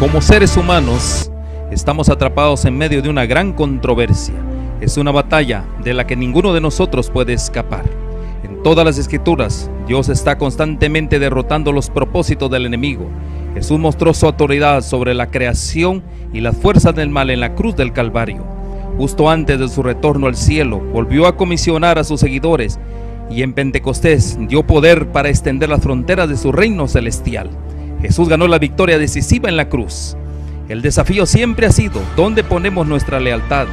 Como seres humanos, estamos atrapados en medio de una gran controversia. Es una batalla de la que ninguno de nosotros puede escapar. En todas las escrituras, Dios está constantemente derrotando los propósitos del enemigo. Jesús mostró su autoridad sobre la creación y las fuerzas del mal en la cruz del Calvario. Justo antes de su retorno al cielo, volvió a comisionar a sus seguidores y en Pentecostés dio poder para extender las fronteras de su reino celestial. Jesús ganó la victoria decisiva en la cruz. El desafío siempre ha sido ¿dónde ponemos nuestra lealtad?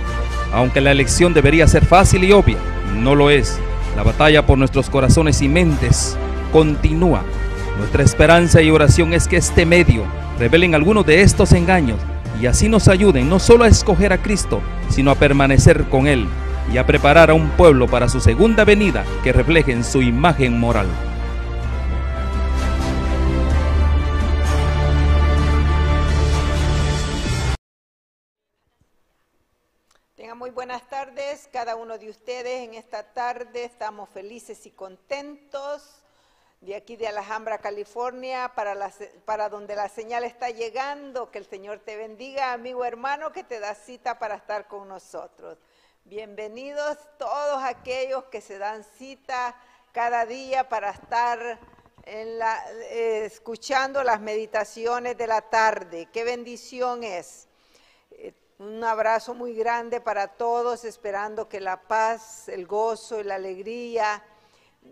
Aunque la elección debería ser fácil y obvia, no lo es. La batalla por nuestros corazones y mentes continúa. Nuestra esperanza y oración es que este medio revelen algunos de estos engaños y así nos ayuden no solo a escoger a Cristo, sino a permanecer con Él y a preparar a un pueblo para su segunda venida que reflejen su imagen moral. Tengan muy buenas tardes, cada uno de ustedes. En esta tarde estamos felices y contentos de aquí de Alhambra, California, para donde la señal está llegando. Que el Señor te bendiga, amigo hermano, que te da cita para estar con nosotros. Bienvenidos todos aquellos que se dan cita cada día para estar escuchando las meditaciones de la tarde. Qué bendición es. Un abrazo muy grande para todos, esperando que la paz, el gozo y la alegría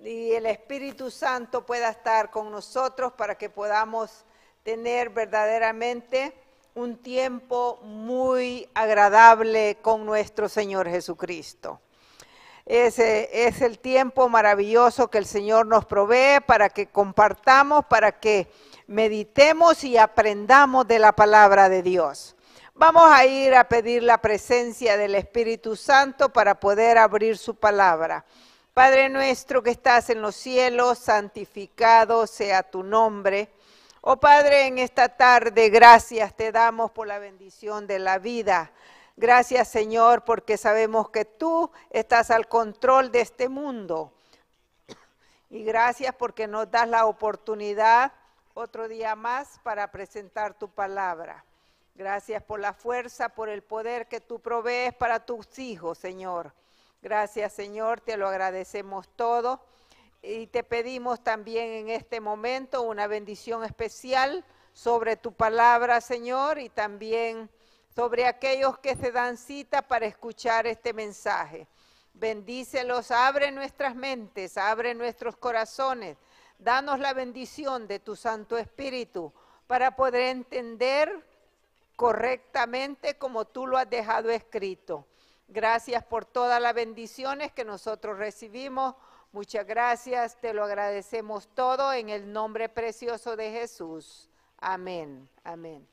y el Espíritu Santo pueda estar con nosotros para que podamos tener verdaderamente un tiempo muy agradable con nuestro Señor Jesucristo. Ese es el tiempo maravilloso que el Señor nos provee para que compartamos, para que meditemos y aprendamos de la palabra de Dios. Vamos a ir a pedir la presencia del Espíritu Santo para poder abrir su palabra. Padre nuestro que estás en los cielos, santificado sea tu nombre. Oh Padre, en esta tarde gracias te damos por la bendición de la vida. Gracias Señor porque sabemos que tú estás al control de este mundo. Y gracias porque nos das la oportunidad otro día más para presentar tu palabra. Gracias por la fuerza, por el poder que tú provees para tus hijos, Señor. Gracias, Señor, te lo agradecemos todo. Y te pedimos también en este momento una bendición especial sobre tu palabra, Señor, y también sobre aquellos que se dan cita para escuchar este mensaje. Bendícelos, abre nuestras mentes, abre nuestros corazones. Danos la bendición de tu Santo Espíritu para poder entender correctamente como tú lo has dejado escrito. Gracias por todas las bendiciones que nosotros recibimos. Muchas gracias, te lo agradecemos todo en el nombre precioso de Jesús. Amén, amén.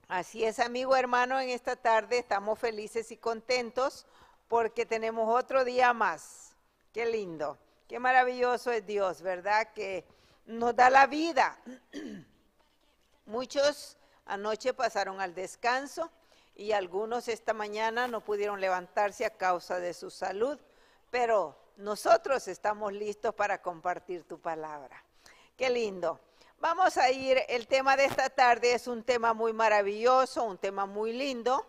Así es, amigo hermano, en esta tarde estamos felices y contentos porque tenemos otro día más. Qué lindo, qué maravilloso es Dios, ¿verdad? Que nos da la vida. Muchos anoche pasaron al descanso y algunos esta mañana no pudieron levantarse a causa de su salud, pero nosotros estamos listos para compartir tu palabra. Qué lindo. Vamos a ir, el tema de esta tarde es un tema muy maravilloso, un tema muy lindo,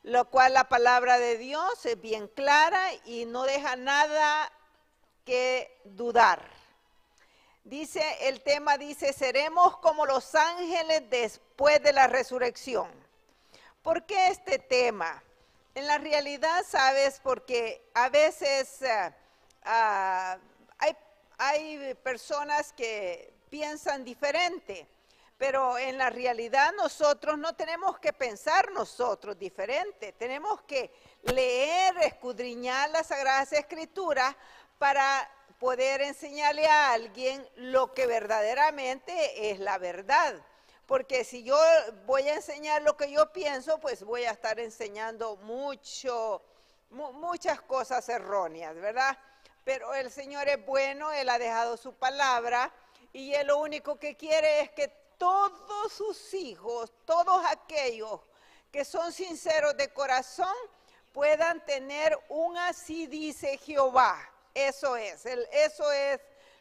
lo cual la palabra de Dios es bien clara y no deja nada que dudar. Dice, el tema dice, seremos como los ángeles después de la resurrección. ¿Por qué este tema? En la realidad, ¿sabes? Porque a veces hay personas que piensan diferente, pero en la realidad nosotros no tenemos que pensar nosotros diferente. Tenemos que leer, escudriñar las Sagradas Escrituras para poder enseñarle a alguien lo que verdaderamente es la verdad. Porque si yo voy a enseñar lo que yo pienso, pues voy a estar enseñando muchas cosas erróneas, ¿verdad? Pero el Señor es bueno, Él ha dejado su palabra y Él lo único que quiere es que todos sus hijos, todos aquellos que son sinceros de corazón, puedan tener un así dice Jehová. Eso es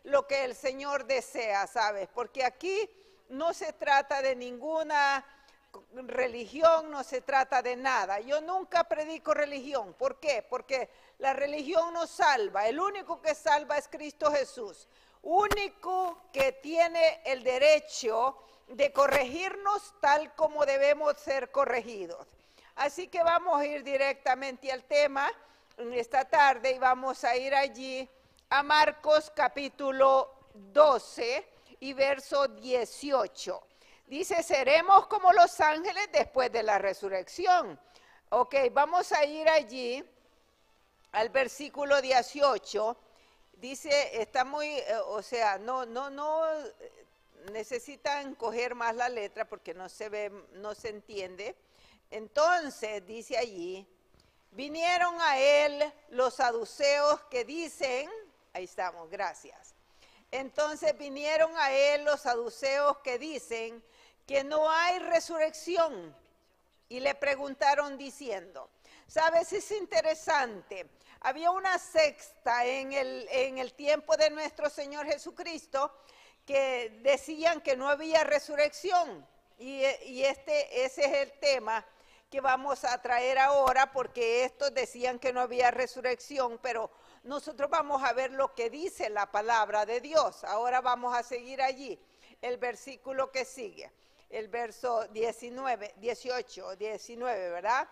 lo que el Señor desea, ¿sabes? Porque aquí no se trata de ninguna religión, no se trata de nada. Yo nunca predico religión. ¿Por qué? Porque la religión no salva. El único que salva es Cristo Jesús. Único que tiene el derecho de corregirnos tal como debemos ser corregidos. Así que vamos a ir directamente al tema en esta tarde y vamos a ir allí a Marcos capítulo 12 y verso 18. Dice, seremos como los ángeles después de la resurrección. Ok, vamos a ir allí al versículo 18. Dice, está muy, no necesitan coger más la letra porque no se ve, no se entiende. Entonces, dice allí, vinieron a él los saduceos que dicen, ahí estamos, gracias. Entonces vinieron a él los saduceos que dicen que no hay resurrección y le preguntaron diciendo, ¿sabes? Es interesante, había una secta en el tiempo de nuestro Señor Jesucristo que decían que no había resurrección y ese es el tema que vamos a traer ahora porque estos decían que no había resurrección, pero nosotros vamos a ver lo que dice la palabra de Dios. Ahora vamos a seguir allí, el versículo que sigue, el verso 18, 19, ¿verdad?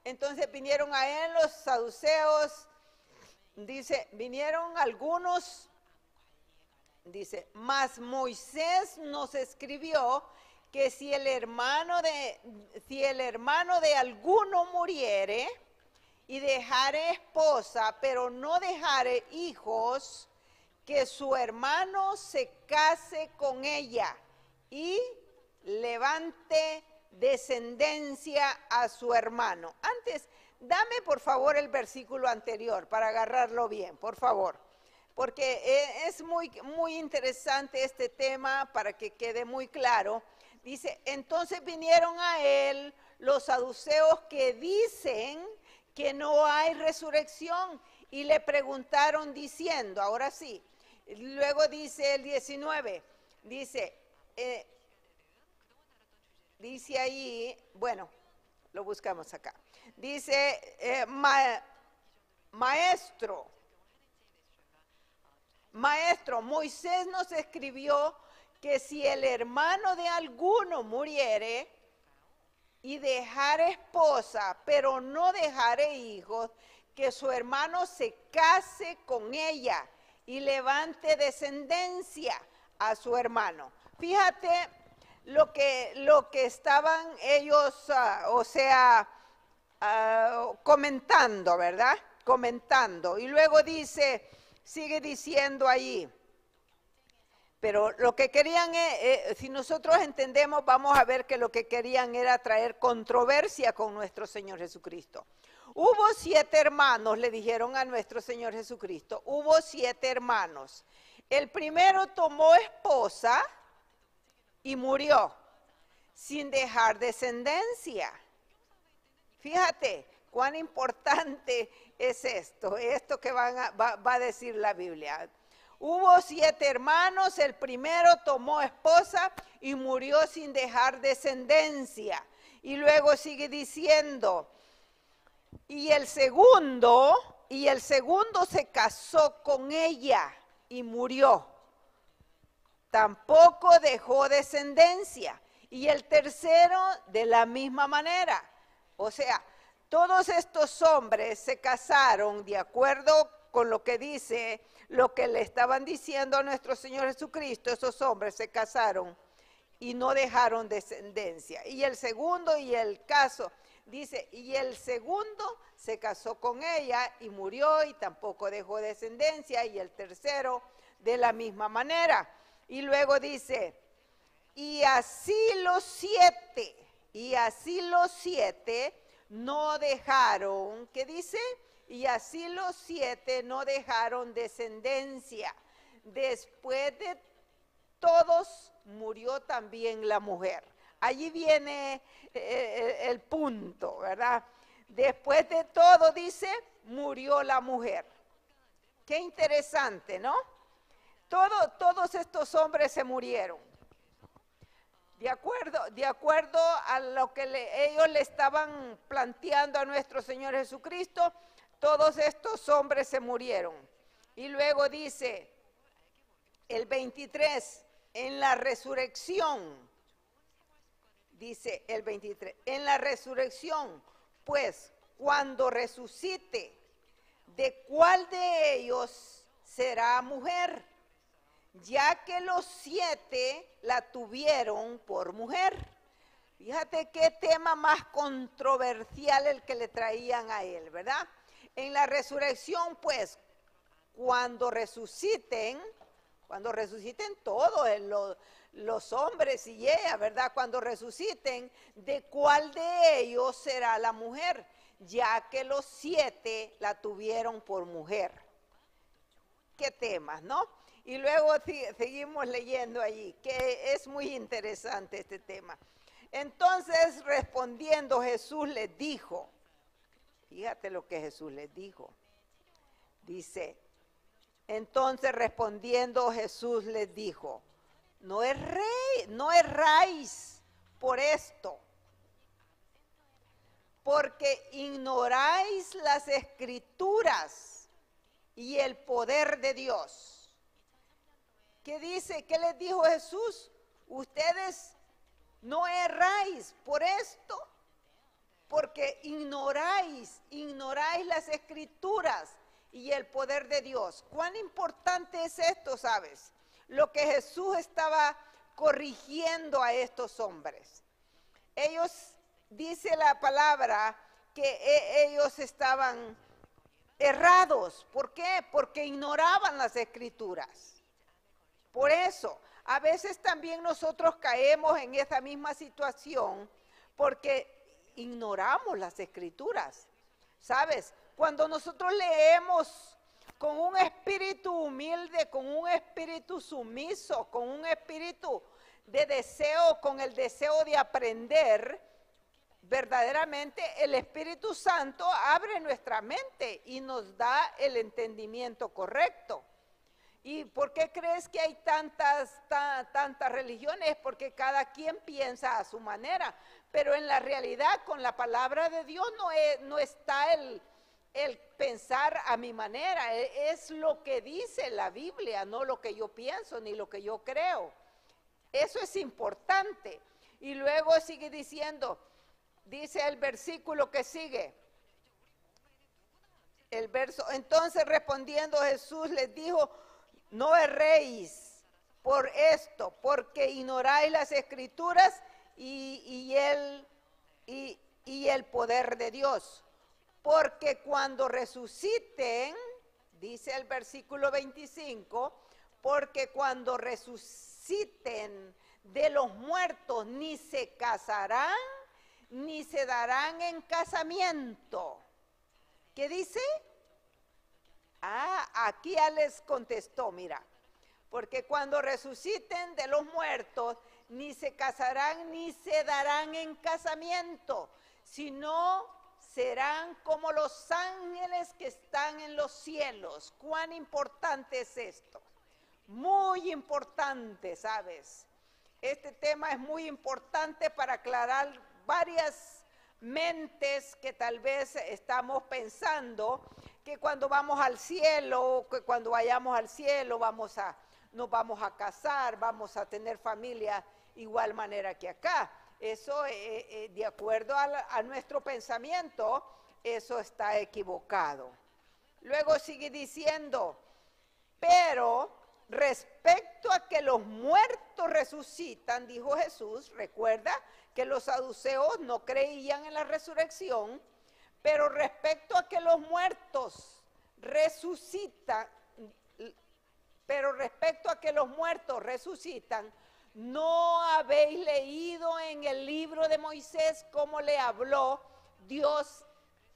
Entonces vinieron a él los saduceos, dice, vinieron algunos, dice, mas Moisés nos escribió que si el hermano de alguno muriere y dejare esposa, pero no dejare hijos, que su hermano se case con ella y levante descendencia a su hermano. Antes, dame por favor el versículo anterior para agarrarlo bien, por favor, porque es muy interesante este tema para que quede muy claro. Dice, entonces vinieron a él los saduceos que dicen que no hay resurrección y le preguntaron diciendo, ahora sí, luego dice el 19, dice ahí, bueno, lo buscamos acá, dice, maestro, Moisés nos escribió que si el hermano de alguno muriere y dejare esposa, pero no dejare hijos, que su hermano se case con ella y levante descendencia a su hermano. Fíjate lo que estaban ellos, comentando, ¿verdad? Comentando. Y luego dice, sigue diciendo ahí, pero lo que querían, si nosotros entendemos, vamos a ver que lo que querían era traer controversia con nuestro Señor Jesucristo. Hubo 7 hermanos, le dijeron a nuestro Señor Jesucristo, hubo 7 hermanos. El primero tomó esposa y murió sin dejar descendencia. Fíjate cuán importante es esto que va a decir la Biblia. Hubo 7 hermanos, el primero tomó esposa y murió sin dejar descendencia. Y luego sigue diciendo, y el segundo se casó con ella y murió. Tampoco dejó descendencia. Y el tercero de la misma manera. O sea, todos estos hombres se casaron de acuerdo con lo que dice, lo que le estaban diciendo a nuestro Señor Jesucristo. Esos hombres se casaron y no dejaron descendencia. Y el segundo y el caso, dice, y el segundo se casó con ella y murió y tampoco dejó descendencia. Y el tercero de la misma manera. Y luego dice, y así los 7 no dejaron, ¿qué dice? Y así los 7 no dejaron descendencia. Después de todos murió también la mujer. Allí viene el punto, ¿verdad? Después de todo, dice, murió la mujer. Qué interesante, ¿no? Todos estos hombres se murieron. de acuerdo a lo que ellos le estaban planteando a nuestro Señor Jesucristo, todos estos hombres se murieron. Y luego dice el 23, en la resurrección, dice el 23, en la resurrección, pues cuando resucite, ¿de cuál de ellos será mujer? Ya que los 7 la tuvieron por mujer. Fíjate qué tema más controversial el que le traían a él, ¿verdad? En la resurrección, pues, cuando resuciten todos los hombres y ella, ¿verdad? Cuando resuciten, ¿de cuál de ellos será la mujer? Ya que los 7 la tuvieron por mujer. ¿Qué temas, no? Y luego seguimos leyendo allí, que es muy interesante este tema. Entonces, respondiendo, Jesús les dijo, fíjate lo que Jesús les dijo. Dice, entonces respondiendo Jesús les dijo, no erráis por esto, porque ignoráis las Escrituras y el poder de Dios. ¿Qué dice? ¿Qué les dijo Jesús? Ustedes no erráis por esto, porque ignoráis las Escrituras y el poder de Dios. ¿Cuán importante es esto, sabes? Lo que Jesús estaba corrigiendo a estos hombres. Ellos, dice la palabra, que ellos estaban errados. ¿Por qué? Porque ignoraban las Escrituras. Por eso, a veces también nosotros caemos en esa misma situación porque ignoramos las Escrituras. ¿Sabes? Cuando nosotros leemos con un espíritu humilde, con un espíritu sumiso, con un espíritu de deseo, con el deseo de aprender, verdaderamente el Espíritu Santo abre nuestra mente y nos da el entendimiento correcto. ¿Y por qué crees que hay tantas religiones? Porque cada quien piensa a su manera, pero en la realidad con la palabra de Dios no está el pensar a mi manera, es lo que dice la Biblia, no lo que yo pienso ni lo que yo creo. Eso es importante. Y luego sigue diciendo, dice el versículo que sigue, el verso, entonces respondiendo Jesús les dijo, no erréis por esto, porque ignoráis las Escrituras y el poder de Dios. Porque cuando resuciten, dice el versículo 25, porque cuando resuciten de los muertos ni se casarán, ni se darán en casamiento. ¿Qué dice? Aquí ya les contestó, mira, porque cuando resuciten de los muertos, ni se casarán ni se darán en casamiento, sino serán como los ángeles que están en los cielos. ¿Cuán importante es esto? Muy importante, ¿sabes? Este tema es muy importante para aclarar varias mentes que tal vez estamos pensando que cuando vamos al cielo, que cuando vayamos al cielo nos vamos a casar, vamos a tener familia igual manera que acá. Eso, de acuerdo a nuestro pensamiento, eso está equivocado. Luego sigue diciendo, pero respecto a que los muertos resucitan, dijo Jesús, recuerda que los saduceos no creían en la resurrección, pero respecto a que los muertos resucitan, ¿no habéis leído en el libro de Moisés cómo le habló Dios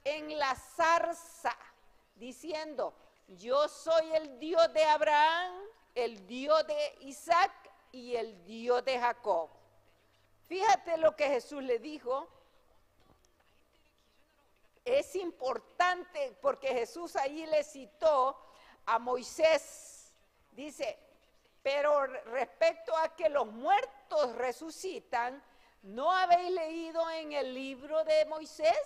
en la zarza, diciendo, yo soy el Dios de Abraham, el Dios de Isaac y el Dios de Jacob? Fíjate lo que Jesús le dijo. Es importante porque Jesús ahí le citó a Moisés. Dice, pero respecto a que los muertos muertos resucitan, ¿no habéis leído en el libro de Moisés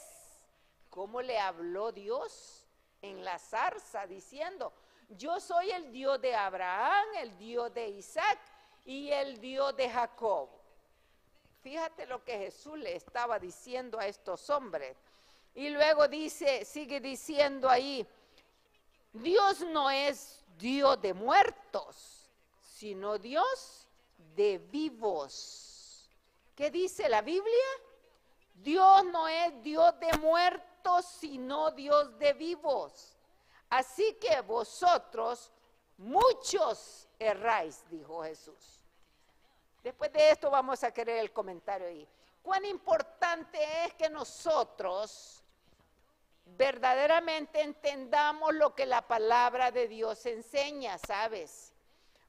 cómo le habló Dios en la zarza diciendo: yo soy el Dios de Abraham, el Dios de Isaac y el Dios de Jacob? Fíjate lo que Jesús le estaba diciendo a estos hombres. Y luego dice, sigue diciendo ahí: Dios no es Dios de muertos, sino Dios de vivos. ¿Qué dice la Biblia? Dios no es Dios de muertos, sino Dios de vivos. Así que vosotros muchos erráis, dijo Jesús. Después de esto vamos a querer el comentario ahí. Cuán importante es que nosotros verdaderamente entendamos lo que la palabra de Dios enseña, ¿sabes?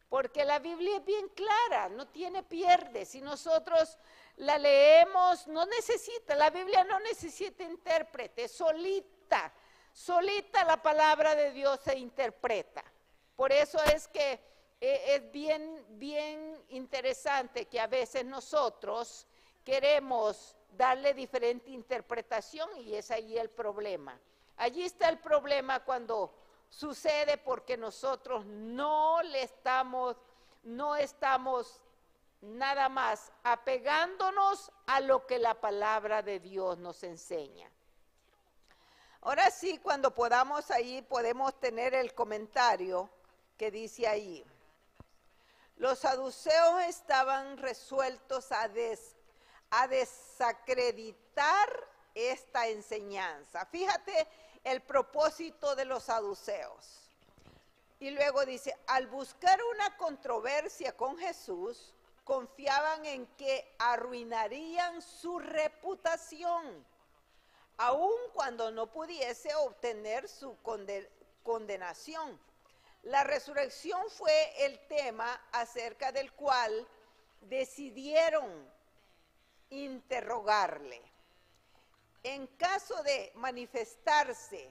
Porque la Biblia es bien clara, no tiene pierde. Si nosotros la leemos, la Biblia no necesita intérprete, solita la palabra de Dios se interpreta. Por eso es que es bien interesante que a veces nosotros queremos darle diferente interpretación y es ahí el problema. Allí está el problema cuando sucede porque nosotros no estamos nada más apegándonos a lo que la palabra de Dios nos enseña. Ahora sí, cuando podamos ahí, podemos tener el comentario que dice ahí: los saduceos estaban resueltos a desacreditar esta enseñanza. Fíjate el propósito de los saduceos. Y luego dice: al buscar una controversia con Jesús, confiaban en que arruinarían su reputación, aun cuando no pudiese obtener su condenación. La resurrección fue el tema acerca del cual decidieron interrogarle. En caso de manifestarse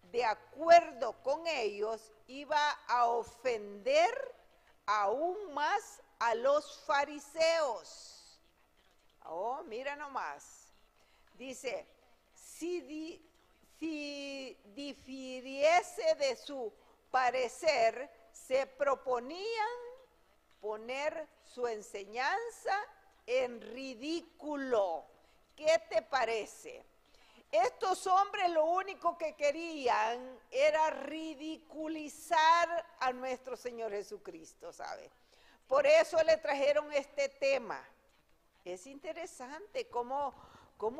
de acuerdo con ellos, iba a ofender aún más a los fariseos. Oh, mira nomás. Dice: si difiriese de su parecer, se proponían poner su enseñanza en ridículo. ¿Qué te parece? Estos hombres lo único que querían era ridiculizar a nuestro Señor Jesucristo, ¿sabe? Por eso le trajeron este tema. Es interesante cómo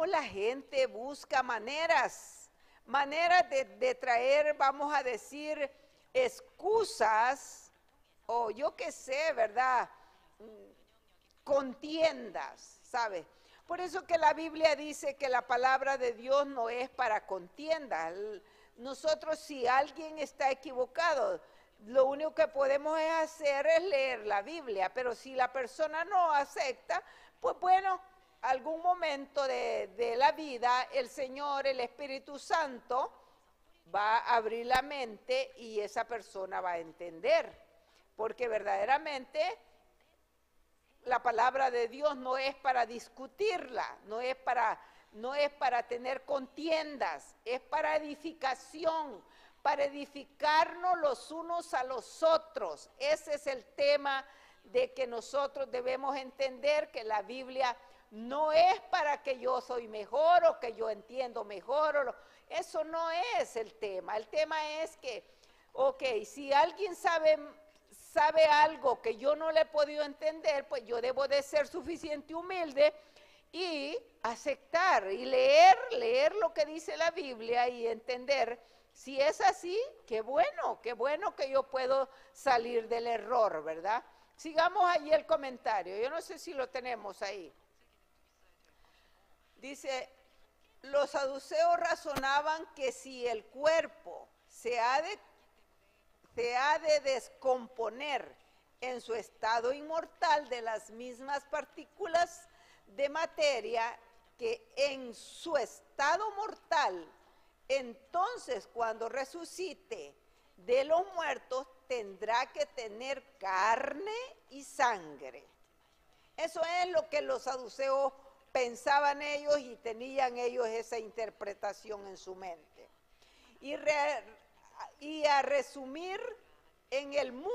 la gente busca maneras de traer, vamos a decir, excusas, o yo qué sé, ¿verdad? Contiendas, ¿sabe? Por eso que la Biblia dice que la palabra de Dios no es para contiendas. Nosotros, si alguien está equivocado, lo único que podemos hacer es leer la Biblia, pero si la persona no acepta, pues bueno, algún momento de la vida, el Señor, el Espíritu Santo, va a abrir la mente y esa persona va a entender, porque verdaderamente la palabra de Dios no es para discutirla, no es para tener contiendas, es para edificación, para edificarnos los unos a los otros. Ese es el tema de que nosotros debemos entender, que la Biblia no es para que yo soy mejor o que yo entiendo mejor, eso no es el tema. El tema es que, ok, si alguien sabe algo que yo no le he podido entender, pues yo debo de ser suficiente humilde y aceptar y leer lo que dice la Biblia y entender. Si es así, qué bueno que yo puedo salir del error, ¿verdad? Sigamos allí el comentario, yo no sé si lo tenemos ahí. Dice: los saduceos razonaban que si el cuerpo se ha de descomponer en su estado inmortal de las mismas partículas de materia que en su estado mortal, entonces cuando resucite de los muertos tendrá que tener carne y sangre. Eso es lo que los saduceos pensaban ellos y tenían ellos esa interpretación en su mente. Y a resumir, en el mundo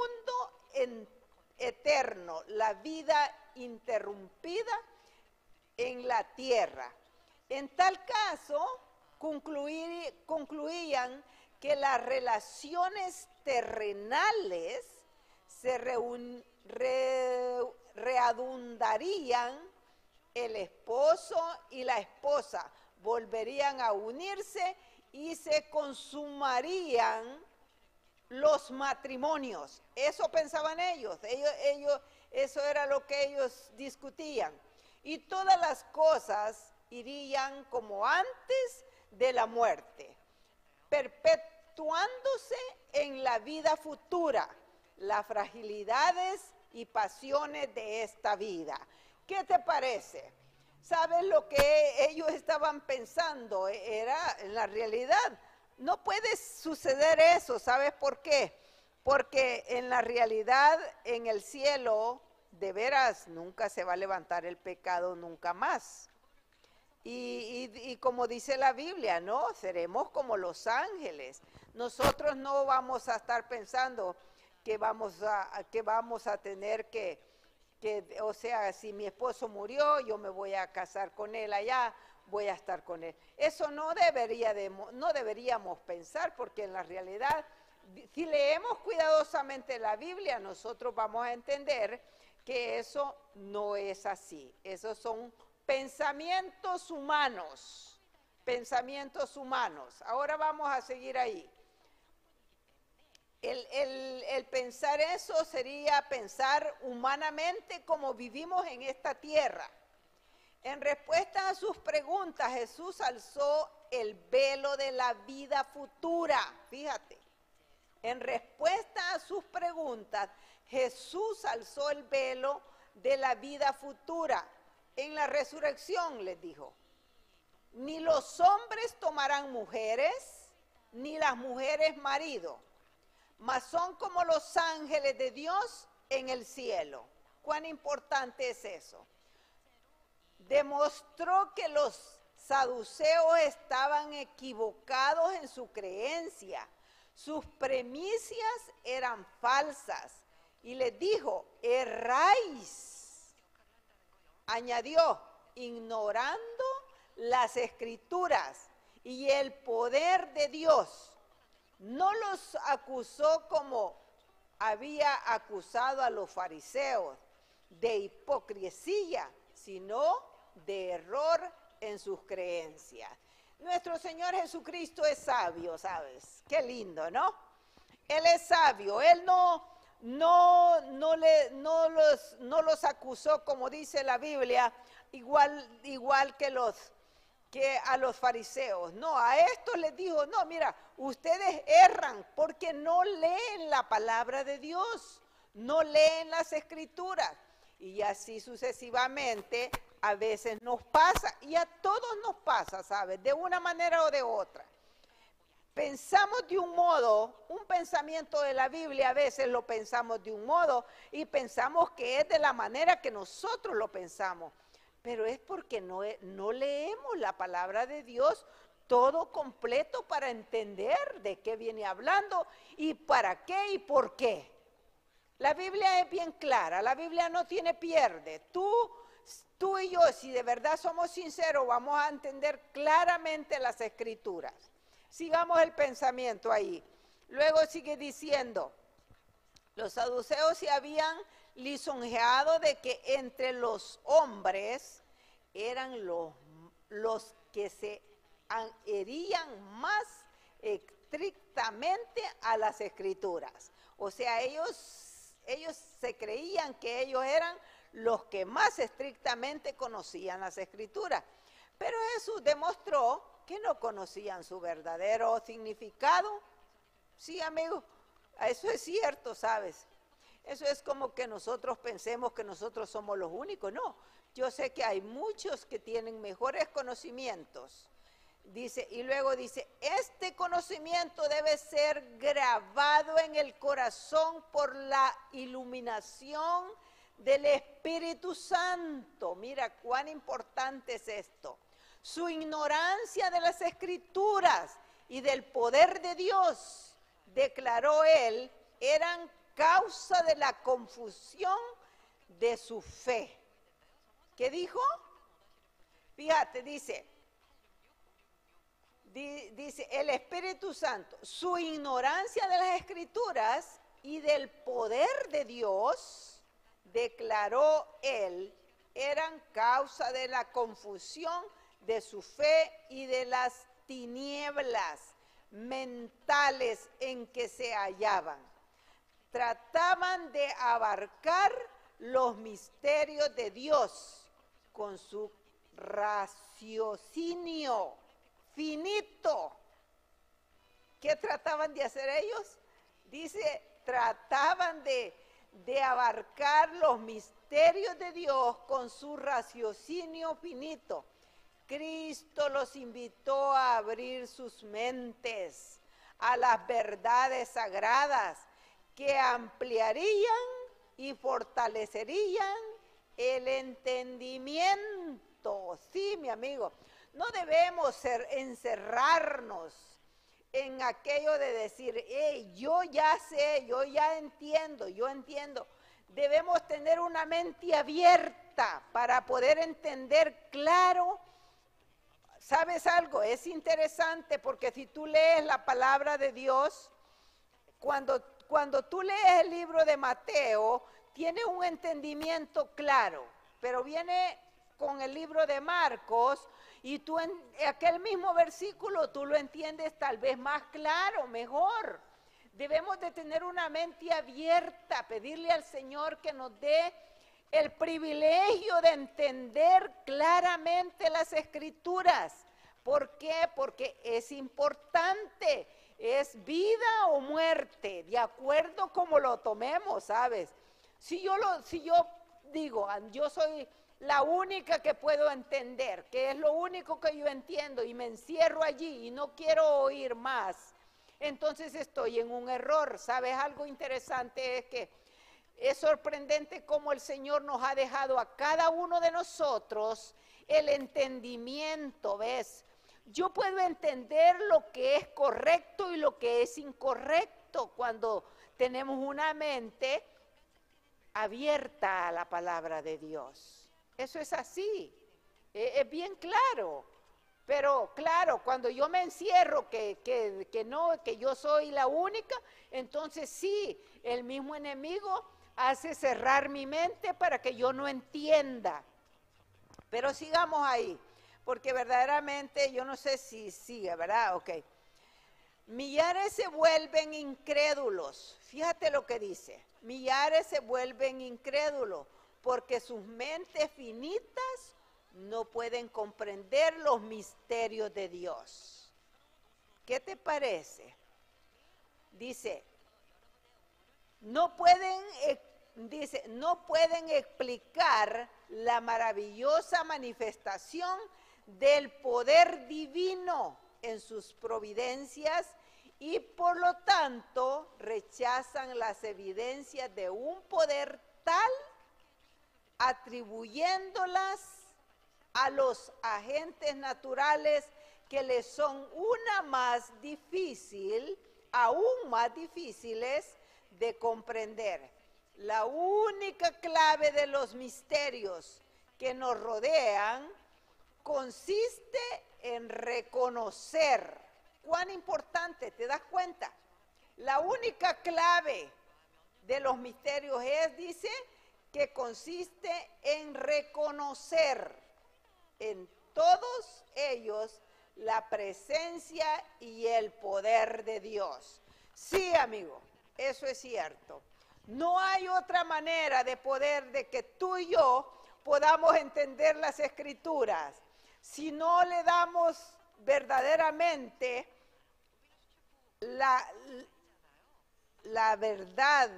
eterno, la vida interrumpida en la tierra. En tal caso, concluían que las relaciones terrenales se redundarían, el esposo y la esposa volverían a unirse y se consumarían los matrimonios. Eso pensaban ellos, eso era lo que ellos discutían. Y todas las cosas irían como antes de la muerte, perpetuándose en la vida futura las fragilidades y pasiones de esta vida. ¿Qué te parece? ¿Sabes lo que ellos estaban pensando? Era en la realidad. No puede suceder eso, ¿sabes por qué? Porque en la realidad, en el cielo, de veras, nunca se va a levantar el pecado, nunca más. Y como dice la Biblia, ¿no? Seremos como los ángeles. Nosotros no vamos a estar pensando que vamos a tener que, o sea, si mi esposo murió, yo me voy a casar con él allá, voy a estar con él. Eso no deberíamos pensar, porque en la realidad, si leemos cuidadosamente la Biblia, nosotros vamos a entender que eso no es así. Esos son pensamientos humanos, pensamientos humanos. Ahora vamos a seguir ahí. El pensar eso sería pensar humanamente como vivimos en esta tierra. En respuesta a sus preguntas, Jesús alzó el velo de la vida futura. Fíjate, en respuesta a sus preguntas, Jesús alzó el velo de la vida futura. En la resurrección les dijo: ni los hombres tomarán mujeres, ni las mujeres marido, mas son como los ángeles de Dios en el cielo. ¿Cuán importante es eso? Demostró que los saduceos estaban equivocados en su creencia. Sus premisas eran falsas. Y les dijo: erráis. Añadió: ignorando las escrituras y el poder de Dios. No los acusó como había acusado a los fariseos, de hipocresía, sino de error en sus creencias. Nuestro Señor Jesucristo es sabio, ¿sabes? Qué lindo, ¿no? Él es sabio. Él no los acusó, como dice la Biblia, igual que a los fariseos. No, a estos les dijo: no, mira, ustedes erran porque no leen la palabra de Dios, no leen las escrituras. Y así sucesivamente a veces nos pasa, y a todos nos pasa, ¿sabes? De una manera o de otra. Pensamos de un modo, un pensamiento de la Biblia a veces lo pensamos de un modo y pensamos que es de la manera que nosotros lo pensamos. Pero es porque no leemos la palabra de Dios todo completo para entender de qué viene hablando y para qué y por qué. La Biblia es bien clara, la Biblia no tiene pierde. Tú y yo, si de verdad somos sinceros, vamos a entender claramente las escrituras. Sigamos el pensamiento ahí. Luego sigue diciendo: los saduceos se habían lisonjeado de que entre los hombres eran los que se adherían más estrictamente a las escrituras. O sea, ellos se creían que ellos eran los que más estrictamente conocían las escrituras. Pero Jesús demostró que no conocían su verdadero significado. Sí, amigo, eso es cierto, ¿sabes? Eso es como que nosotros pensemos que nosotros somos los únicos. No, yo sé que hay muchos que tienen mejores conocimientos. Dice, y luego dice: este conocimiento debe ser grabado en el corazón por la iluminación del Espíritu Santo. Mira cuán importante es esto. Su ignorancia de las Escrituras y del poder de Dios, declaró él, eran causa de la confusión de su fe. ¿Qué dijo? Fíjate, dice el Espíritu Santo, su ignorancia de las Escrituras y del poder de Dios, declaró él, eran causa de la confusión de su fe y de las tinieblas mentales en que se hallaban. Trataban de abarcar los misterios de Dios con su raciocinio finito. ¿Qué trataban de hacer ellos? Dice, trataban de abarcar los misterios de Dios con su raciocinio finito. Cristo los invitó a abrir sus mentes a las verdades sagradas que ampliarían y fortalecerían el entendimiento. Sí, mi amigo, no debemos encerrarnos en aquello de decir, hey, yo ya sé, yo ya entiendo, yo entiendo. Debemos tener una mente abierta para poder entender claro. ¿Sabes algo? Es interesante porque si tú lees la palabra de Dios, cuando tú lees el libro de Mateo, tiene un entendimiento claro, pero viene con el libro de Marcos y tú en aquel mismo versículo tú lo entiendes tal vez más claro, mejor. Debemos de tener una mente abierta, pedirle al Señor que nos dé el privilegio de entender claramente las Escrituras. ¿Por qué? Porque es importante, es vida o muerte, de acuerdo como lo tomemos, ¿sabes? Si yo digo, yo soy la única que puedo entender, que es lo único que yo entiendo y me encierro allí y no quiero oír más, entonces estoy en un error. ¿Sabes? Algo interesante es que es sorprendente cómo el Señor nos ha dejado a cada uno de nosotros el entendimiento, ¿ves? Yo puedo entender lo que es correcto y lo que es incorrecto cuando tenemos una mente abierta a la palabra de Dios. Eso es así, es bien claro. Pero claro, cuando yo me encierro que no, que yo soy la única, entonces sí, el mismo enemigo hace cerrar mi mente para que yo no entienda. Pero sigamos ahí, porque verdaderamente yo no sé si sigue, ¿verdad? Ok. Millares se vuelven incrédulos. Fíjate lo que dice. Millares se vuelven incrédulos porque sus mentes finitas no pueden comprender los misterios de Dios. ¿Qué te parece? Dice, no pueden explicar la maravillosa manifestación del poder divino en sus providencias y por lo tanto rechazan las evidencias de un poder tal, atribuyéndolas a los agentes naturales que les son aún más difíciles de comprender. La única clave de los misterios que nos rodean consiste en reconocer. ¿Cuán importante? ¿Te das cuenta? La única clave de los misterios dice, que consiste en reconocer en todos ellos la presencia y el poder de Dios. Sí, amigo, eso es cierto. No hay otra manera de que tú y yo podamos entender las Escrituras si no le damos verdaderamente la verdad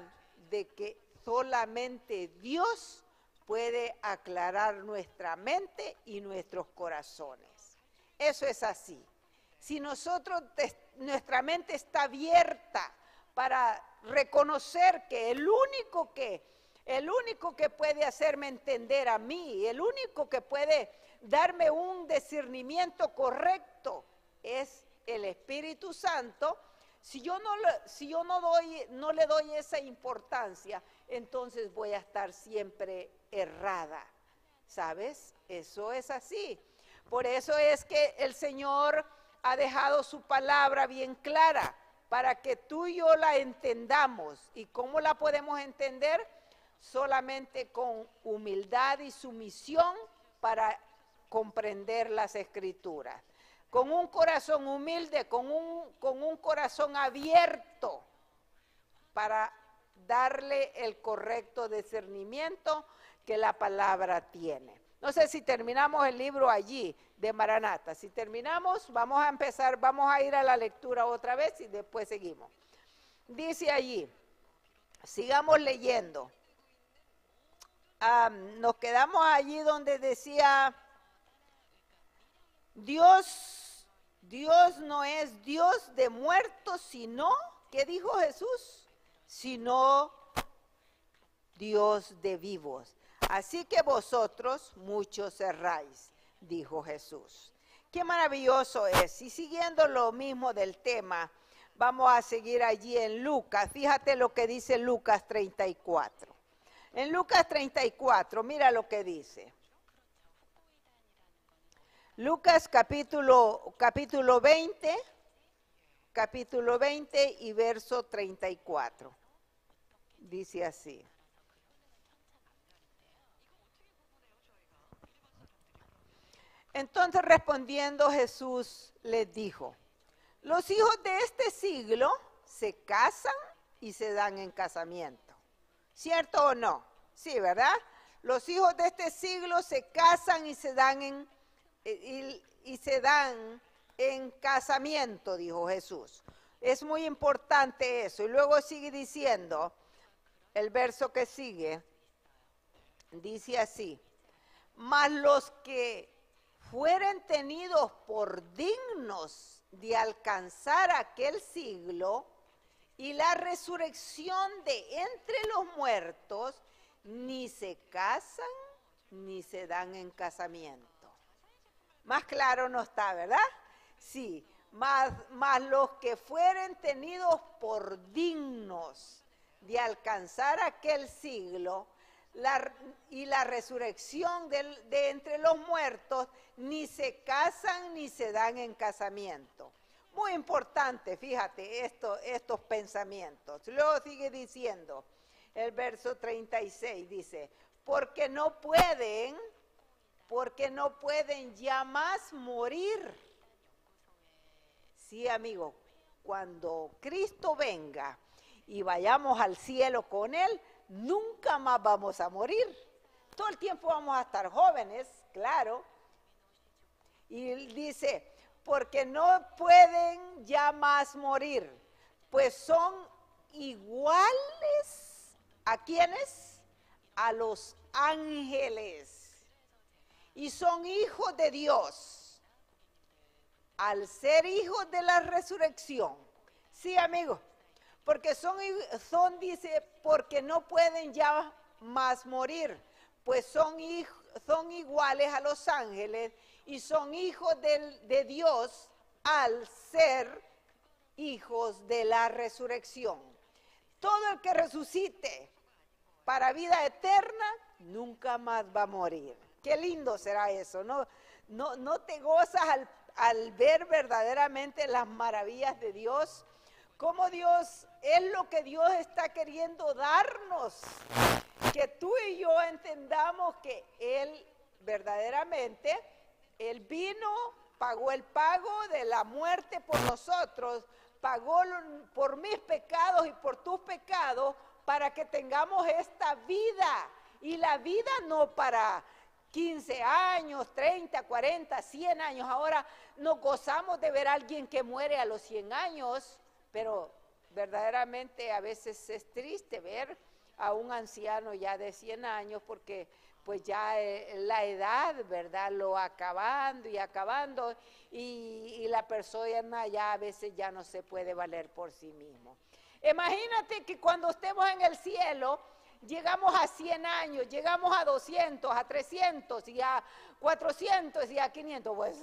de que solamente Dios puede aclarar nuestra mente y nuestros corazones. Eso es así. Si nuestra mente está abierta para reconocer que el único que El único que puede hacerme entender a mí, el único que puede darme un discernimiento correcto es el Espíritu Santo. Si yo no le doy esa importancia, entonces voy a estar siempre errada. ¿Sabes? Eso es así. Por eso es que el Señor ha dejado su palabra bien clara para que tú y yo la entendamos. ¿Y cómo la podemos entender? Solamente con humildad y sumisión para comprender las Escrituras. Con un corazón humilde, con un corazón abierto para darle el correcto discernimiento que la palabra tiene. No sé si terminamos el libro allí de Maranata. Si terminamos, vamos a empezar, vamos a ir a la lectura otra vez y después seguimos. Dice allí, sigamos leyendo. Nos quedamos allí donde decía, Dios no es Dios de muertos, sino, ¿qué dijo Jesús? Sino Dios de vivos. Así que vosotros muchos erráis, dijo Jesús. Qué maravilloso es. Y siguiendo lo mismo del tema, vamos a seguir allí en Lucas. Fíjate lo que dice Lucas 34. En Lucas 34, mira lo que dice. Lucas capítulo 20 y verso 34. Dice así. Entonces respondiendo Jesús les dijo, los hijos de este siglo se casan y se dan en casamiento. ¿Cierto o no? Sí, ¿verdad? Los hijos de este siglo se casan y se dan en casamiento, dijo Jesús. Es muy importante eso. Y luego sigue diciendo, el verso que sigue, dice así, mas los que fueren tenidos por dignos de alcanzar aquel siglo y la resurrección de entre los muertos, ni se casan ni se dan en casamiento. Más claro no está, ¿verdad? Sí, más los que fueren tenidos por dignos de alcanzar aquel siglo y la resurrección de entre los muertos, ni se casan ni se dan en casamiento. Muy importante, fíjate, estos pensamientos. Luego sigue diciendo, el verso 36 dice, porque no pueden ya más morir. Sí, amigo, cuando Cristo venga y vayamos al cielo con Él, nunca más vamos a morir. Todo el tiempo vamos a estar jóvenes, claro. Y él dice, porque no pueden ya más morir, pues son iguales, ¿a quiénes? A los ángeles. Y son hijos de Dios, al ser hijos de la resurrección. Sí, amigos, porque dice, porque no pueden ya más morir, pues son iguales a los ángeles y son hijos de Dios al ser hijos de la resurrección. Todo el que resucite para vida eterna nunca más va a morir. Qué lindo será eso, ¿no te gozas al ver verdaderamente las maravillas de Dios? Cómo Dios es lo que Dios está queriendo darnos, que tú y yo entendamos que Él verdaderamente, Él vino, pagó el pago de la muerte por nosotros, pagó por mis pecados y por tus pecados para que tengamos esta vida. Y la vida no para 15 años, 30, 40, 100 años. Ahora nos gozamos de ver a alguien que muere a los 100 años, pero verdaderamente a veces es triste ver a un anciano ya de 100 años porque pues ya la edad, ¿verdad? Lo acabando y la persona ya a veces ya no se puede valer por sí mismo. Imagínate que cuando estemos en el cielo llegamos a 100 años, llegamos a 200, a 300 y a 400 y a 500, pues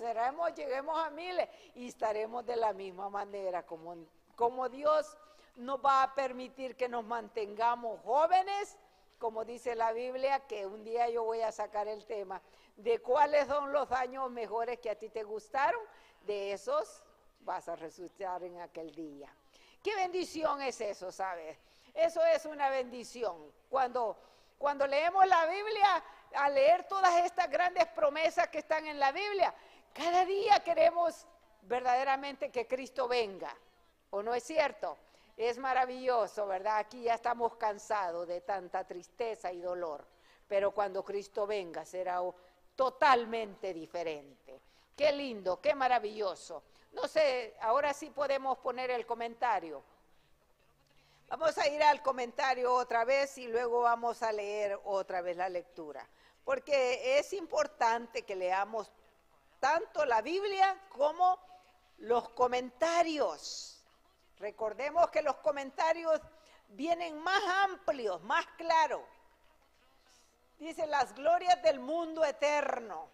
lleguemos a miles y estaremos de la misma manera como Dios nos va a permitir que nos mantengamos jóvenes, como dice la Biblia, que un día yo voy a sacar el tema de cuáles son los años mejores que a ti te gustaron, de esos vas a resucitar en aquel día. ¿Qué bendición es eso, sabes? Eso es una bendición. Cuando leemos la Biblia, al leer todas estas grandes promesas que están en la Biblia, cada día queremos verdaderamente que Cristo venga, ¿o no es cierto? Es maravilloso, ¿verdad? Aquí ya estamos cansados de tanta tristeza y dolor, pero cuando Cristo venga será totalmente diferente. Qué lindo, qué maravilloso. No sé, ahora sí podemos poner el comentario. Vamos a ir al comentario otra vez y luego vamos a leer otra vez la lectura, porque es importante que leamos tanto la Biblia como los comentarios. Recordemos que los comentarios vienen más amplios, más claros. Dice, las glorias del mundo eterno.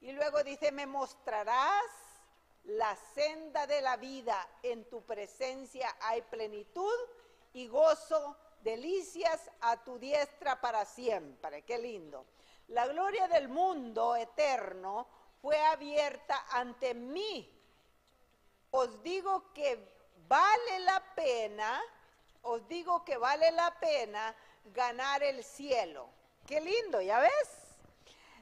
Y luego dice, me mostrarás la senda de la vida. En tu presencia hay plenitud y gozo, delicias a tu diestra para siempre. Qué lindo. La gloria del mundo eterno fue abierta ante mí. Os digo que vale la pena ganar el cielo. Qué lindo, ¿ya ves?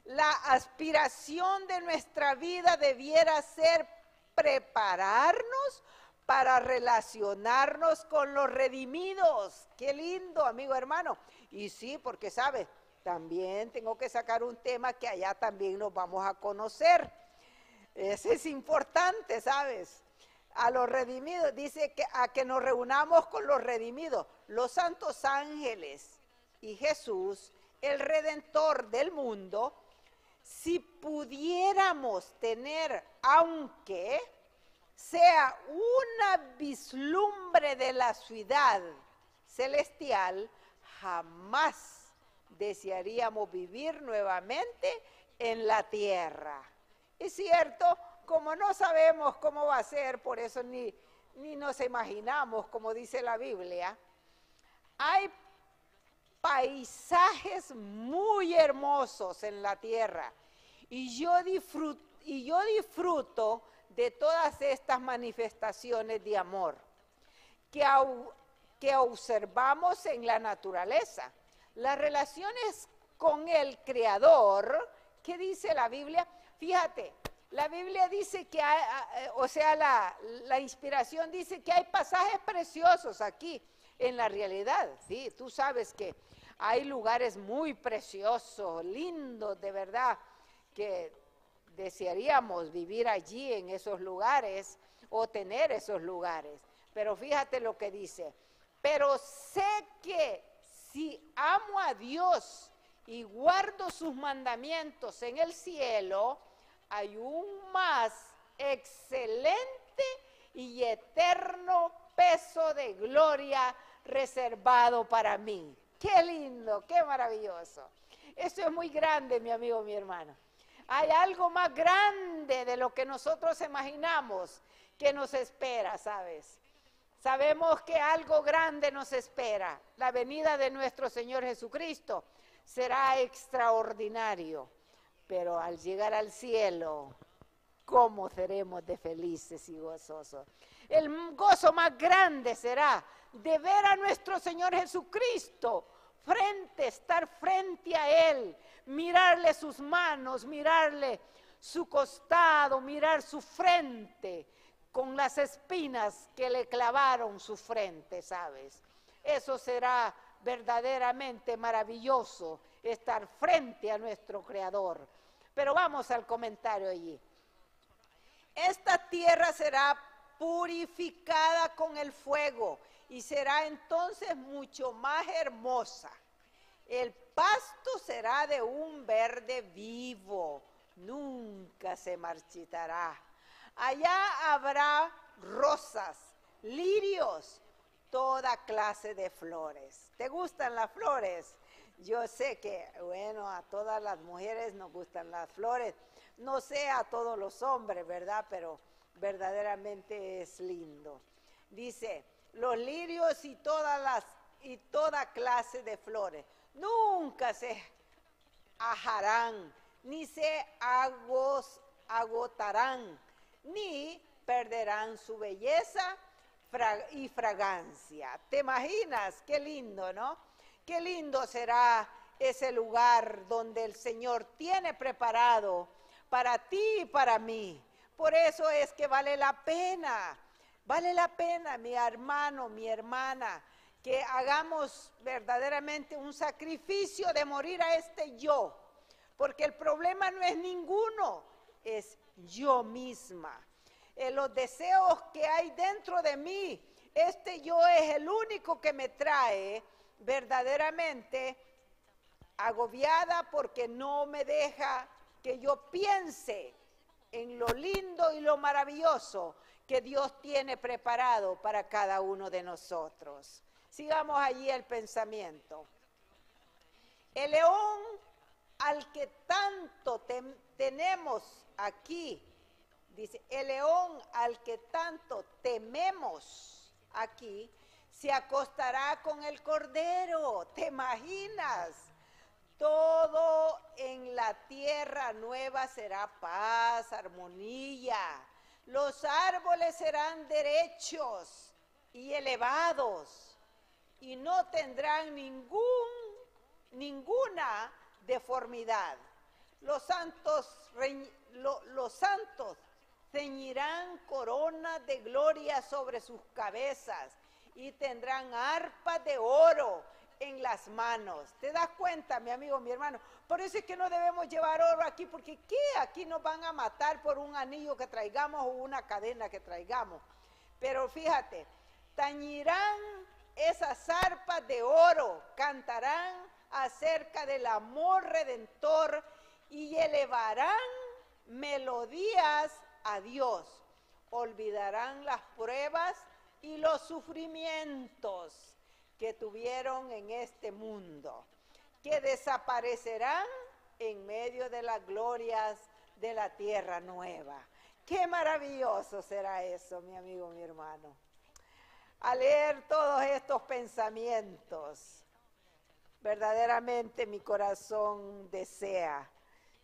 La aspiración de nuestra vida debiera ser prepararnos para relacionarnos con los redimidos. Qué lindo, amigo hermano. Y sí, porque sabes, también tengo que sacar un tema que allá también nos vamos a conocer. Ese es importante, ¿sabes? A los redimidos, dice que a que nos reunamos con los redimidos, los santos ángeles y Jesús, el Redentor del mundo. Si pudiéramos tener, aunque sea una vislumbre de la ciudad celestial, jamás desearíamos vivir nuevamente en la tierra. Es cierto, como no sabemos cómo va a ser, por eso ni nos imaginamos, como dice la Biblia, hay paisajes muy hermosos en la tierra y yo disfruto de todas estas manifestaciones de amor que observamos en la naturaleza. Las relaciones con el Creador, ¿qué dice la Biblia? Fíjate, la Biblia dice que la inspiración dice que hay pasajes preciosos aquí en la realidad. Sí, tú sabes que hay lugares muy preciosos, lindos, de verdad, que desearíamos vivir allí en esos lugares o tener esos lugares. Pero fíjate lo que dice, pero sé que si amo a Dios y guardo sus mandamientos en el cielo, hay un más excelente y eterno peso de gloria reservado para mí. ¡Qué lindo! ¡Qué maravilloso! Eso es muy grande, mi amigo, mi hermano. Hay algo más grande de lo que nosotros imaginamos que nos espera, ¿sabes? Sabemos que algo grande nos espera. La venida de nuestro Señor Jesucristo será extraordinario. Pero al llegar al cielo, ¿cómo seremos de felices y gozosos? El gozo más grande será de ver a nuestro Señor Jesucristo, estar frente a Él, mirarle sus manos, mirarle su costado, mirar su frente, con las espinas que le clavaron su frente, ¿sabes? Eso será verdaderamente maravilloso, estar frente a nuestro Creador. Pero vamos al comentario allí. Esta tierra será purificada con el fuego y será entonces mucho más hermosa. El pasto será de un verde vivo, nunca se marchitará. Allá habrá rosas, lirios, toda clase de flores. ¿Te gustan las flores? Yo sé que, bueno, a todas las mujeres nos gustan las flores. No sé a todos los hombres, ¿verdad? Pero verdaderamente es lindo. Dice, los lirios y toda clase de flores nunca se ajarán, ni se agotarán, ni perderán su belleza y fragancia. ¿Te imaginas? Qué lindo, ¿no? Qué lindo será ese lugar donde el Señor tiene preparado para ti y para mí. Por eso es que vale la pena, mi hermano, mi hermana, que hagamos verdaderamente un sacrificio de morir a este yo, porque el problema no es ninguno, es yo misma. Los deseos que hay dentro de mí, este yo es el único que me trae verdaderamente agobiada, porque no me deja que yo piense en lo lindo y lo maravilloso que Dios tiene preparado para cada uno de nosotros. Sigamos allí el pensamiento. El león al que tanto tenemos aquí, dice, el león al que tanto tememos aquí, se acostará con el cordero. ¿Te imaginas? Todo en la tierra nueva será paz, armonía. Los árboles serán derechos y elevados y no tendrán ninguna deformidad. Los santos ceñirán coronas de gloria sobre sus cabezas y tendrán arpas de oro en las manos. ¿Te das cuenta, mi amigo, mi hermano? Por eso es que no debemos llevar oro aquí, porque ¿qué? Aquí nos van a matar por un anillo que traigamos o una cadena que traigamos. Pero fíjate, tañirán esas arpas de oro, cantarán acerca del amor redentor y elevarán melodías a Dios. Olvidarán las pruebas y los sufrimientos que tuvieron en este mundo, que desaparecerán en medio de las glorias de la tierra nueva. Qué maravilloso será eso, mi amigo, mi hermano. Al leer todos estos pensamientos, verdaderamente mi corazón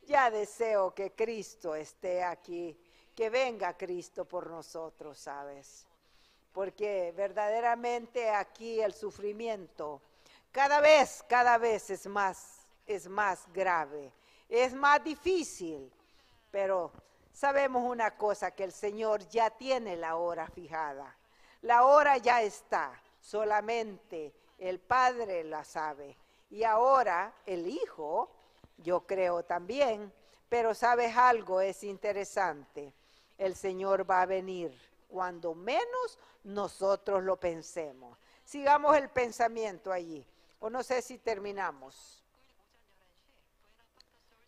ya deseo que Cristo esté aquí, que venga Cristo por nosotros, ¿sabes? Porque verdaderamente aquí el sufrimiento cada vez es más grave, es más difícil, pero sabemos una cosa, que el Señor ya tiene la hora fijada, la hora ya está, solamente el Padre la sabe, y ahora el Hijo, yo creo también, pero ¿sabes algo? Es interesante, el Señor va a venir cuando menos nosotros lo pensemos. Sigamos el pensamiento allí. O no sé si terminamos.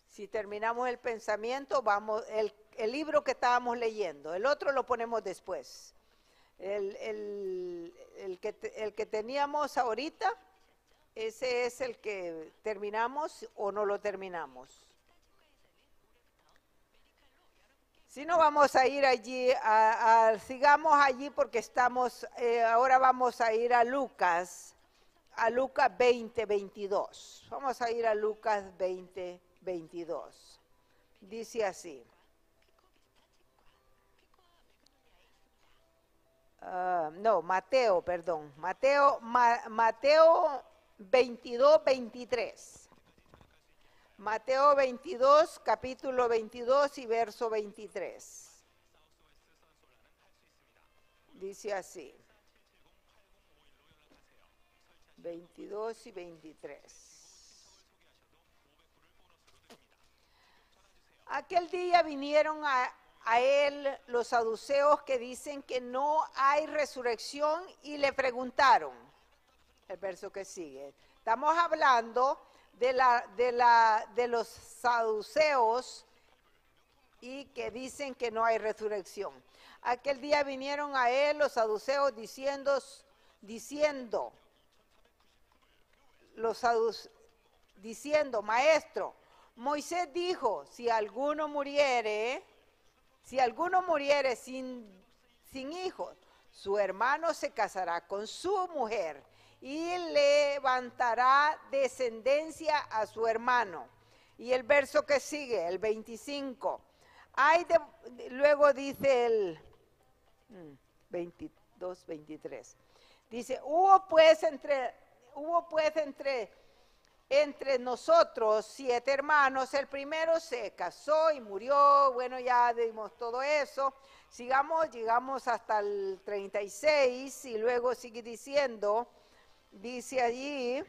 Si terminamos el pensamiento, vamos, el libro que estábamos leyendo. El otro lo ponemos después. El que teníamos ahorita, ese es el que terminamos o no lo terminamos. Si no, vamos a ir allí, sigamos allí porque estamos, ahora vamos a ir a Lucas 20, 22. Vamos a ir a Lucas 20, 22. Dice así. Mateo 22, 23. Mateo 22, capítulo 22 y verso 23. Dice así. 22 y 23. Aquel día vinieron a él los saduceos que dicen que no hay resurrección y le preguntaron. El verso que sigue. Estamos hablando de los saduceos y que dicen que no hay resurrección. Aquel día vinieron a él los saduceos diciendo, diciendo, maestro, Moisés dijo, si alguno muriere sin hijos, su hermano se casará con su mujer y levantará descendencia a su hermano. Y el verso que sigue, el 25, luego dice el 22, 23, dice, hubo pues entre nosotros 7 hermanos, el primero se casó y murió, bueno, ya dimos todo eso, llegamos hasta el 36 y luego sigue diciendo, dice allí,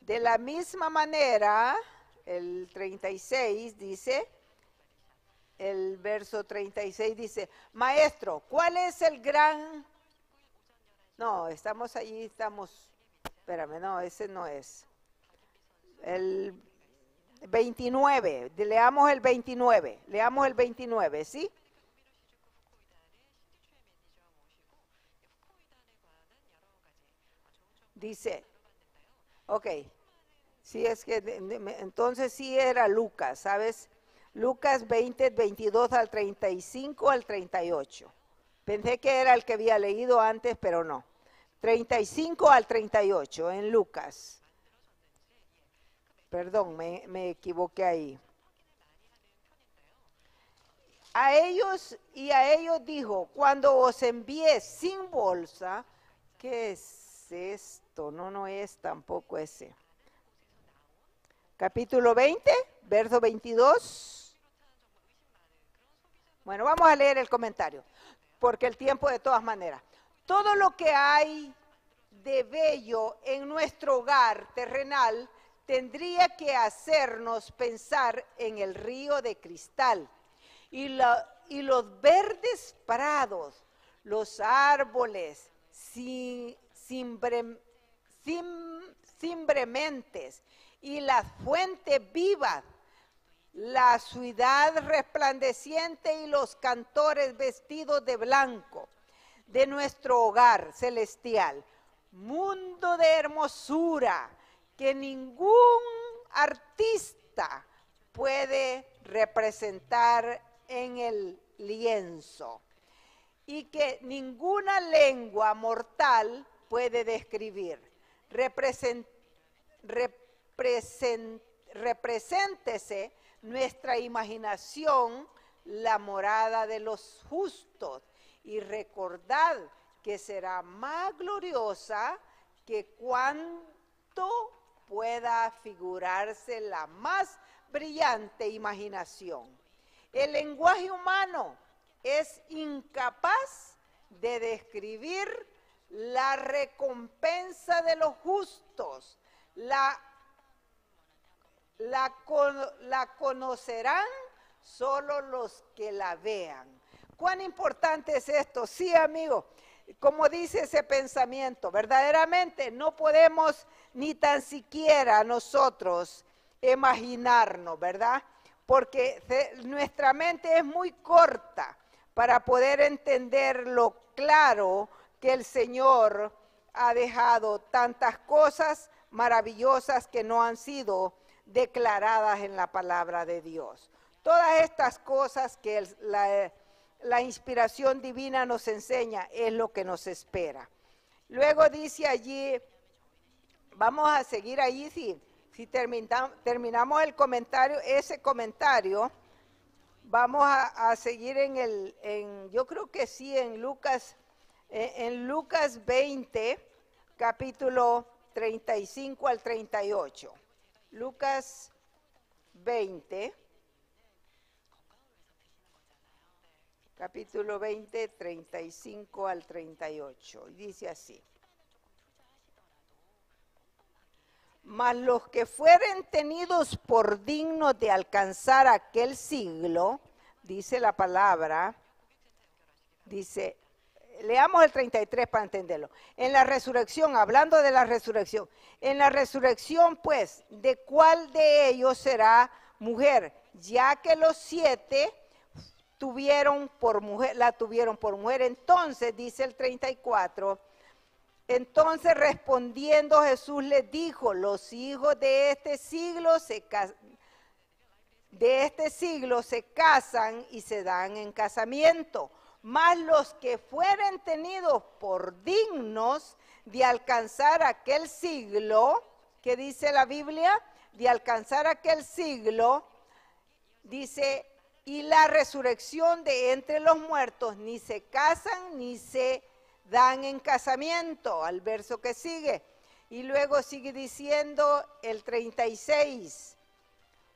de la misma manera, el 36 dice, el verso 36 dice, maestro, ¿cuál es el gran? No, espérame, no, ese no es. El 29, leamos el 29, ¿sí? Dice, ok, sí es que, entonces sí era Lucas, ¿sabes? Lucas 20, 22 al 35 al 38. Pensé que era el que había leído antes, pero no. 35 al 38 en Lucas. Perdón, me equivoqué ahí. A ellos dijo, cuando os envíe sin bolsa, ¿qué es esto? No es tampoco ese. Capítulo 20, verso 22. Bueno, vamos a leer el comentario, porque el tiempo de todas maneras. Todo lo que hay de bello en nuestro hogar terrenal tendría que hacernos pensar en el río de cristal y los verdes prados, los árboles cimbrementes y las fuentes vivas, la ciudad resplandeciente y los cantores vestidos de blanco de nuestro hogar celestial, mundo de hermosura que ningún artista puede representar en el lienzo y que ninguna lengua mortal puede describir. Represéntese nuestra imaginación la morada de los justos y recordad que será más gloriosa que cuanto pueda figurarse la más brillante imaginación. El lenguaje humano es incapaz de describir la recompensa de los justos, la conocerán solo los que la vean. ¿Cuán importante es esto? Sí, amigo, como dice ese pensamiento, verdaderamente no podemos ni tan siquiera nosotros imaginarnos, ¿verdad? Porque nuestra mente es muy corta para poder entender lo claro que el Señor ha dejado, tantas cosas maravillosas que no han sido declaradas en la palabra de Dios. Todas estas cosas que la inspiración divina nos enseña es lo que nos espera. Luego dice allí, vamos a seguir allí, si terminamos el comentario, ese comentario, vamos a seguir yo creo que sí, en Lucas 20, capítulo 35 al 38. Lucas 20, capítulo 20, 35 al 38. Y dice así. Mas los que fueren tenidos por dignos de alcanzar aquel siglo, dice la palabra, dice, leamos el 33 para entenderlo. En la resurrección, hablando de la resurrección, en la resurrección pues, ¿de cuál de ellos será mujer? Ya que los 7 la tuvieron por mujer, entonces dice el 34, Entonces respondiendo Jesús les dijo, los hijos de este siglo se casan y se dan en casamiento, mas los que fueren tenidos por dignos de alcanzar aquel siglo, ¿qué dice la Biblia? De alcanzar aquel siglo, dice, y la resurrección de entre los muertos, ni se casan ni se dan en casamiento, al verso que sigue. Y luego sigue diciendo el 36,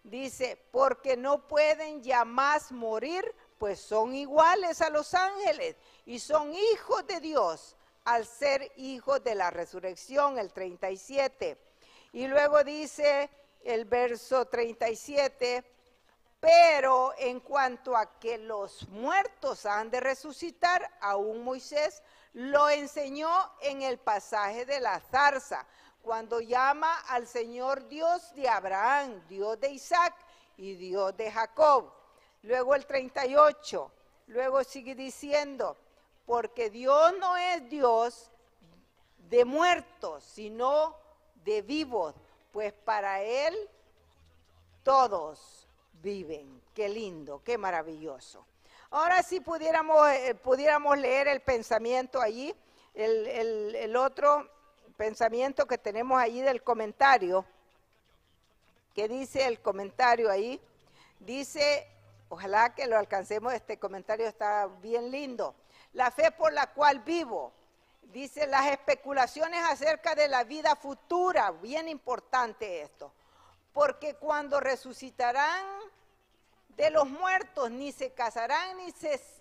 dice, porque no pueden ya más morir, pues son iguales a los ángeles y son hijos de Dios, al ser hijos de la resurrección, el 37. Y luego dice el verso 37, pero en cuanto a que los muertos han de resucitar, aún Moisés lo enseñó en el pasaje de la zarza, cuando llama al Señor Dios de Abraham, Dios de Isaac y Dios de Jacob. Luego el 38, luego sigue diciendo, porque Dios no es Dios de muertos, sino de vivos, pues para Él todos viven. Qué lindo, qué maravilloso. Ahora sí pudiéramos leer el pensamiento allí, el otro pensamiento que tenemos allí del comentario, que dice el comentario ahí, dice, ojalá que lo alcancemos, este comentario está bien lindo. La fe por la cual vivo, dice, las especulaciones acerca de la vida futura, bien importante esto, porque cuando resucitarán de los muertos, ni se casarán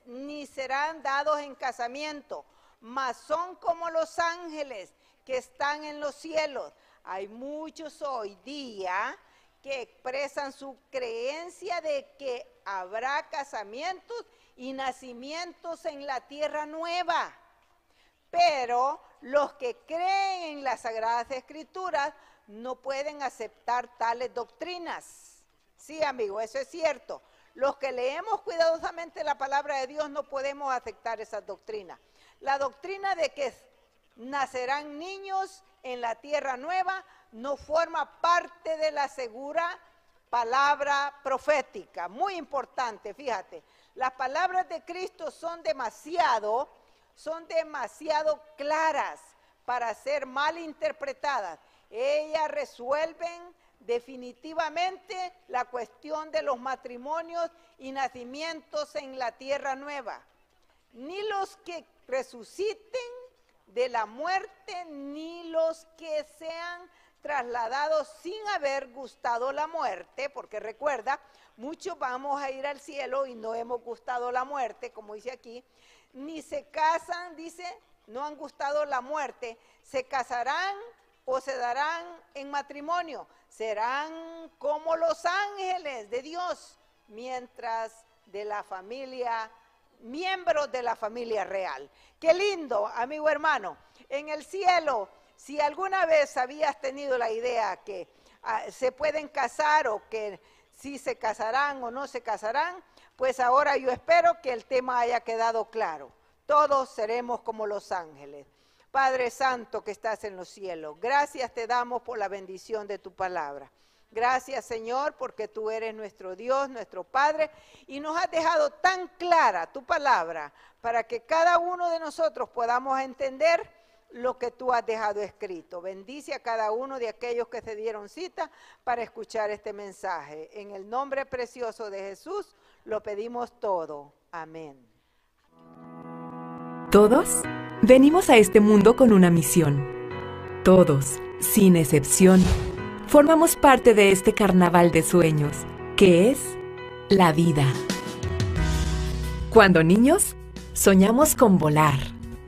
ni serán dados en casamiento, mas son como los ángeles que están en los cielos. Hay muchos hoy día que expresan su creencia de que habrá casamientos y nacimientos en la tierra nueva. Pero los que creen en las Sagradas Escrituras no pueden aceptar tales doctrinas. Sí, amigo, eso es cierto. Los que leemos cuidadosamente la palabra de Dios no podemos aceptar esas doctrinas. La doctrina de que nacerán niños en la tierra nueva no forma parte de la segura palabra profética. Muy importante, fíjate. Las palabras de Cristo son demasiado claras para ser mal interpretadas. Ellas resuelven definitivamente la cuestión de los matrimonios y nacimientos en la tierra nueva. Ni los que resuciten de la muerte, ni los que sean trasladados sin haber gustado la muerte, porque recuerda, muchos vamos a ir al cielo y no hemos gustado la muerte, como dice aquí, ni se casan, dice, no han gustado la muerte, se casarán o se darán en matrimonio, serán como los ángeles de Dios, mientras de la familia, miembros de la familia real. Qué lindo, amigo hermano. En el cielo, si alguna vez habías tenido la idea que se pueden casar o que si se casarán o no se casarán, pues ahora yo espero que el tema haya quedado claro. Todos seremos como los ángeles. Padre Santo que estás en los cielos, gracias te damos por la bendición de tu palabra. Gracias, Señor, porque tú eres nuestro Dios, nuestro Padre, y nos has dejado tan clara tu palabra para que cada uno de nosotros podamos entender lo que tú has dejado escrito. Bendice a cada uno de aquellos que se dieron cita para escuchar este mensaje. En el nombre precioso de Jesús lo pedimos todo. Amén. Todos venimos a este mundo con una misión. Todos, sin excepción, formamos parte de este carnaval de sueños, que es la vida. Cuando niños, soñamos con volar.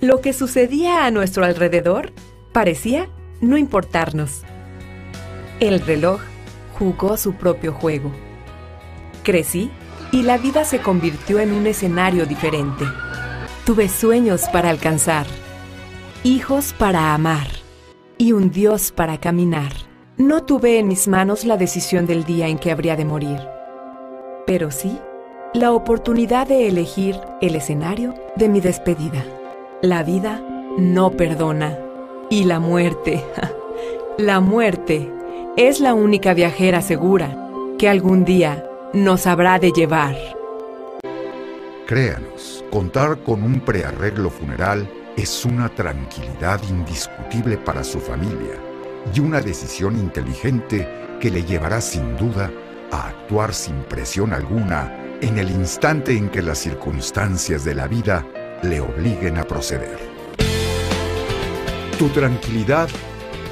Lo que sucedía a nuestro alrededor parecía no importarnos. El reloj jugó su propio juego. Crecí y la vida se convirtió en un escenario diferente. Tuve sueños para alcanzar, hijos para amar y un Dios para caminar. No tuve en mis manos la decisión del día en que habría de morir, pero sí la oportunidad de elegir el escenario de mi despedida. La vida no perdona Y la muerte, la muerte es la única viajera segura que algún día nos habrá de llevar. Créanos, contar con un prearreglo funeral es una tranquilidad indiscutible para su familia y una decisión inteligente que le llevará sin duda a actuar sin presión alguna en el instante en que las circunstancias de la vida le obliguen a proceder. Tu tranquilidad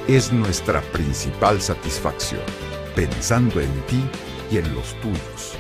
es nuestra principal satisfacción, pensando en ti y en los tuyos.